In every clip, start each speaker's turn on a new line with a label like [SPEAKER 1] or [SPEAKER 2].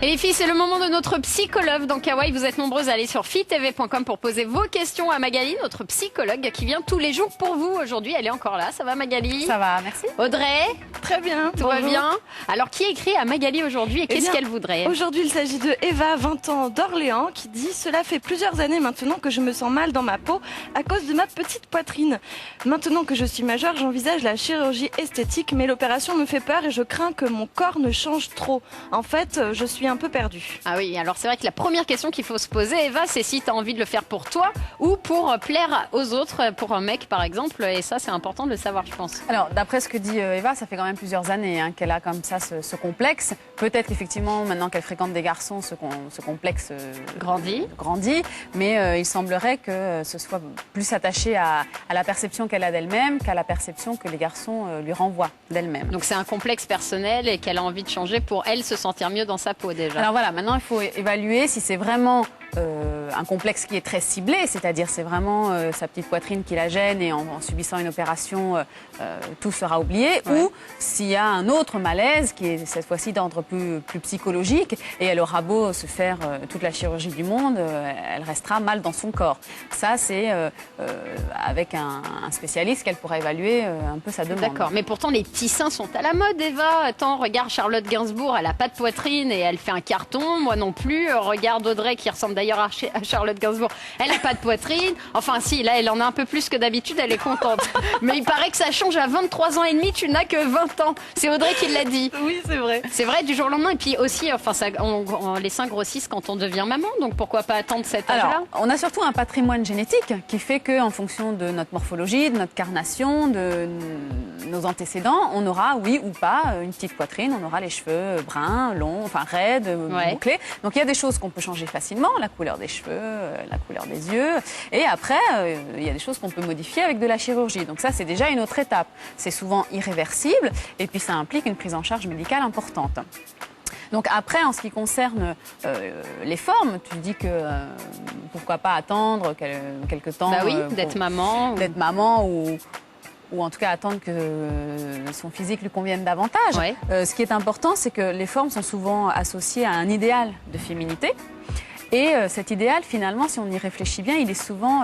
[SPEAKER 1] Et les filles, c'est le moment de notre psychologue dans Kawaii. Vous êtes nombreuses à aller sur fitv.com pour poser vos questions à Magali, notre psychologue qui vient tous les jours pour vous. Aujourd'hui, elle est encore là. Ça va Magali?
[SPEAKER 2] Ça va, merci.
[SPEAKER 1] Audrey?
[SPEAKER 3] Très bien.
[SPEAKER 1] Tout va bien? Alors, qui écrit à Magali aujourd'hui et qu'est-ce qu'elle voudrait?
[SPEAKER 3] Aujourd'hui, il s'agit de Eva, 20 ans, d'Orléans, qui dit « Cela fait plusieurs années maintenant que je me sens mal dans ma peau à cause de ma petite poitrine. Maintenant que je suis majeure, j'envisage la chirurgie esthétique, mais l'opération me fait peur et je crains que mon corps ne change trop. En fait, je suis un peu perdue. »
[SPEAKER 1] Ah oui, alors c'est vrai que la première question qu'il faut se poser, Eva, c'est si tu as envie de le faire pour toi ou pour plaire aux autres, pour un mec par exemple. Et ça, c'est important de le savoir, je pense.
[SPEAKER 2] Alors, d'après ce que dit Eva, ça fait quand même plusieurs années qu'elle a comme ça ce complexe. Peut-être qu'effectivement, maintenant qu'elle fréquente des garçons, ce complexe grandit. Mais il semblerait que ce soit plus attaché à la perception qu'elle a d'elle-même qu'à la perception que les garçons lui renvoient d'elle-même.
[SPEAKER 1] Donc c'est un complexe personnel et qu'elle a envie de changer pour elle se sentir mieux dans sa peau déjà.
[SPEAKER 2] Alors voilà, maintenant il faut évaluer si c'est vraiment un complexe qui est très ciblé, c'est-à-dire c'est vraiment sa petite poitrine qui la gêne et en subissant une opération, tout sera oublié, ou s'il y a un autre malaise qui est cette fois-ci d'ordre plus psychologique et elle aura beau se faire toute la chirurgie du monde, elle restera mal dans son corps. Ça, c'est avec un spécialiste qu'elle pourra évaluer un peu sa demande.
[SPEAKER 1] D'accord, mais pourtant les petits seins sont à la mode, Eva. Attends, regarde Charlotte Gainsbourg, elle n'a pas de poitrine et elle fait un carton, moi non plus. Regarde Audrey qui ressemble d'ailleurs à Charlotte Gainsbourg, elle n'a pas de poitrine. Enfin si, là elle en a un peu plus que d'habitude, elle est contente. Mais il paraît que ça change à 23 ans et demi, tu n'as que 20 ans. C'est Audrey qui l'a dit.
[SPEAKER 3] Oui, c'est vrai.
[SPEAKER 1] C'est vrai, du jour au lendemain. Et puis aussi, enfin, les seins grossissent quand on devient maman, donc pourquoi pas attendre cet âge-là?
[SPEAKER 2] Alors, on a surtout un patrimoine génétique qui fait qu'en fonction de notre morphologie, de notre carnation, de nos antécédents, on aura, oui ou pas, une petite poitrine, on aura les cheveux bruns, longs, enfin raides, bouclés. Donc il y a des choses qu'on peut changer facilement, la couleur des cheveux, la couleur des yeux. Et après, il y a des choses qu'on peut modifier avec de la chirurgie. Donc ça, c'est déjà une autre étape. C'est souvent irréversible et puis ça implique une prise en charge médicale importante. Donc après, en ce qui concerne les formes, tu dis que pourquoi pas attendre quelques temps.
[SPEAKER 1] Bah oui, d'être maman.
[SPEAKER 2] D'être maman ou en tout cas attendre que son physique lui convienne davantage.
[SPEAKER 1] Ouais.
[SPEAKER 2] Ce qui est important, c'est que les formes sont souvent associées à un idéal de féminité. Et cet idéal, finalement, si on y réfléchit bien, il est souvent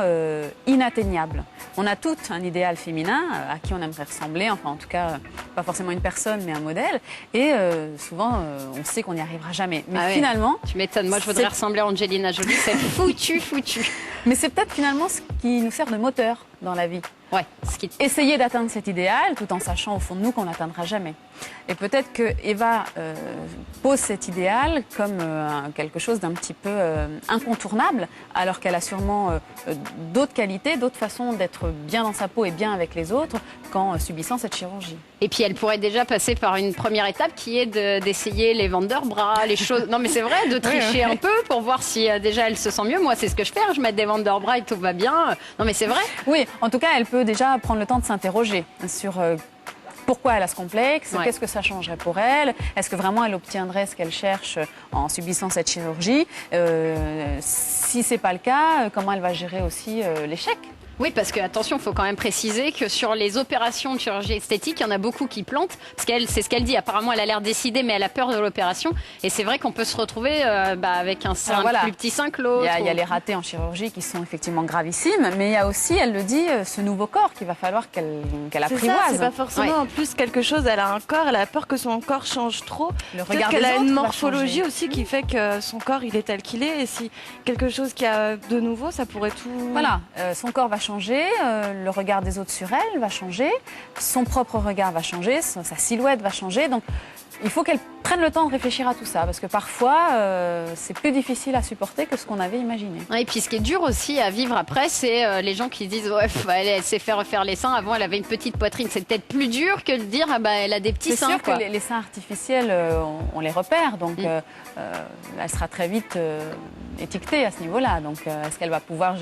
[SPEAKER 2] inatteignable. On a tout un idéal féminin à qui on aimerait ressembler, enfin en tout cas, pas forcément une personne, mais un modèle. Et souvent, on sait qu'on n'y arrivera jamais. Mais finalement...
[SPEAKER 1] Tu m'étonnes, moi je voudrais ressembler à Angelina Jolie, c'est foutu.
[SPEAKER 2] Mais c'est peut-être finalement ce qui nous sert de moteur dans la vie.
[SPEAKER 1] Ouais.
[SPEAKER 2] Essayer d'atteindre cet idéal tout en sachant au fond de nous qu'on n'atteindra jamais. Et peut-être que Eva pose cet idéal comme quelque chose d'un petit peu incontournable, alors qu'elle a sûrement d'autres qualités, d'autres façons d'être bien dans sa peau et bien avec les autres qu'en subissant cette chirurgie.
[SPEAKER 1] Et puis elle pourrait déjà passer par une première étape qui est d'essayer les Vanderbras, les choses. Non mais c'est vrai, de tricher un peu pour voir si déjà elle se sent mieux. Moi c'est ce que je fais, je mets des Vanderbras et tout va bien. Non mais c'est vrai.
[SPEAKER 2] Oui, en tout cas elle peut déjà prendre le temps de s'interroger sur pourquoi elle a ce complexe, qu'est-ce que ça changerait pour elle, est-ce que vraiment elle obtiendrait ce qu'elle cherche en subissant cette chirurgie, si c'est pas le cas, comment elle va gérer aussi l'échec.
[SPEAKER 1] Oui, parce que attention, il faut quand même préciser que sur les opérations de chirurgie esthétique, il y en a beaucoup qui plantent. Parce qu'elle, c'est ce qu'elle dit. Apparemment, elle a l'air décidée, mais elle a peur de l'opération. Et c'est vrai qu'on peut se retrouver avec un sein plus petit sein que l'autre.
[SPEAKER 2] Il y a les ratés en chirurgie qui sont effectivement gravissimes, mais il y a aussi, elle le dit, ce nouveau corps qu'il va falloir qu'elle apprivoise.
[SPEAKER 3] C'est pas forcément en plus quelque chose. Elle a un corps, elle a peur que son corps change trop.
[SPEAKER 2] Le regard
[SPEAKER 3] qu'elle a une morphologie aussi qui fait que son corps il est tel qu'il est. Et si quelque chose qui a de nouveau, ça pourrait tout.
[SPEAKER 2] Voilà, son corps va changer, le regard des autres sur elle va changer, son propre regard va changer, sa silhouette va changer. Donc il faut qu'elle prenne le temps de réfléchir à tout ça, parce que parfois c'est plus difficile à supporter que ce qu'on avait imaginé.
[SPEAKER 1] Et puis ce qui est dur aussi à vivre après, c'est les gens qui disent ouais, elle s'est fait refaire les seins, avant elle avait une petite poitrine. C'est peut-être plus dur que de dire elle a des petits seins.
[SPEAKER 2] C'est sûr que les seins artificiels, on les repère, donc elle sera très vite étiquetée à ce niveau-là. Donc est-ce qu'elle va pouvoir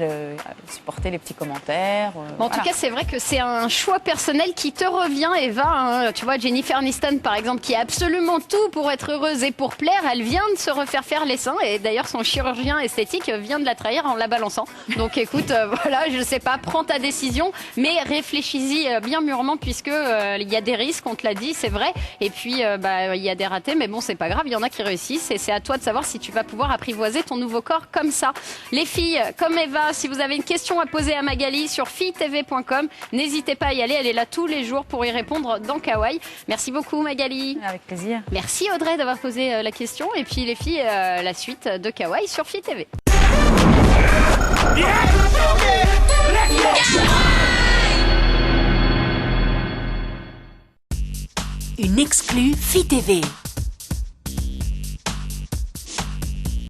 [SPEAKER 2] supporter les petits commentaires
[SPEAKER 1] En tout cas, c'est vrai que c'est un choix personnel qui te revient, Eva. Tu vois, Jennifer Aniston, par exemple, qui est absolument absolument tout pour être heureuse et pour plaire. Elle vient de se refaire faire les seins et d'ailleurs son chirurgien esthétique vient de la trahir en la balançant. Donc écoute, voilà, je sais pas, prends ta décision, mais réfléchis-y bien mûrement puisque il y a des risques, on te l'a dit, c'est vrai. Et puis il y a des ratés, mais bon, c'est pas grave, il y en a qui réussissent et c'est à toi de savoir si tu vas pouvoir apprivoiser ton nouveau corps comme ça. Les filles, comme Eva, si vous avez une question à poser à Magali sur filletv.com, n'hésitez pas à y aller, elle est là tous les jours pour y répondre dans Kawaii. Merci beaucoup Magali.
[SPEAKER 2] Avec plaisir.
[SPEAKER 1] Merci Audrey d'avoir posé la question et puis les filles, la suite de Kawaii sur Fit TV.
[SPEAKER 4] Une exclue Fit TV.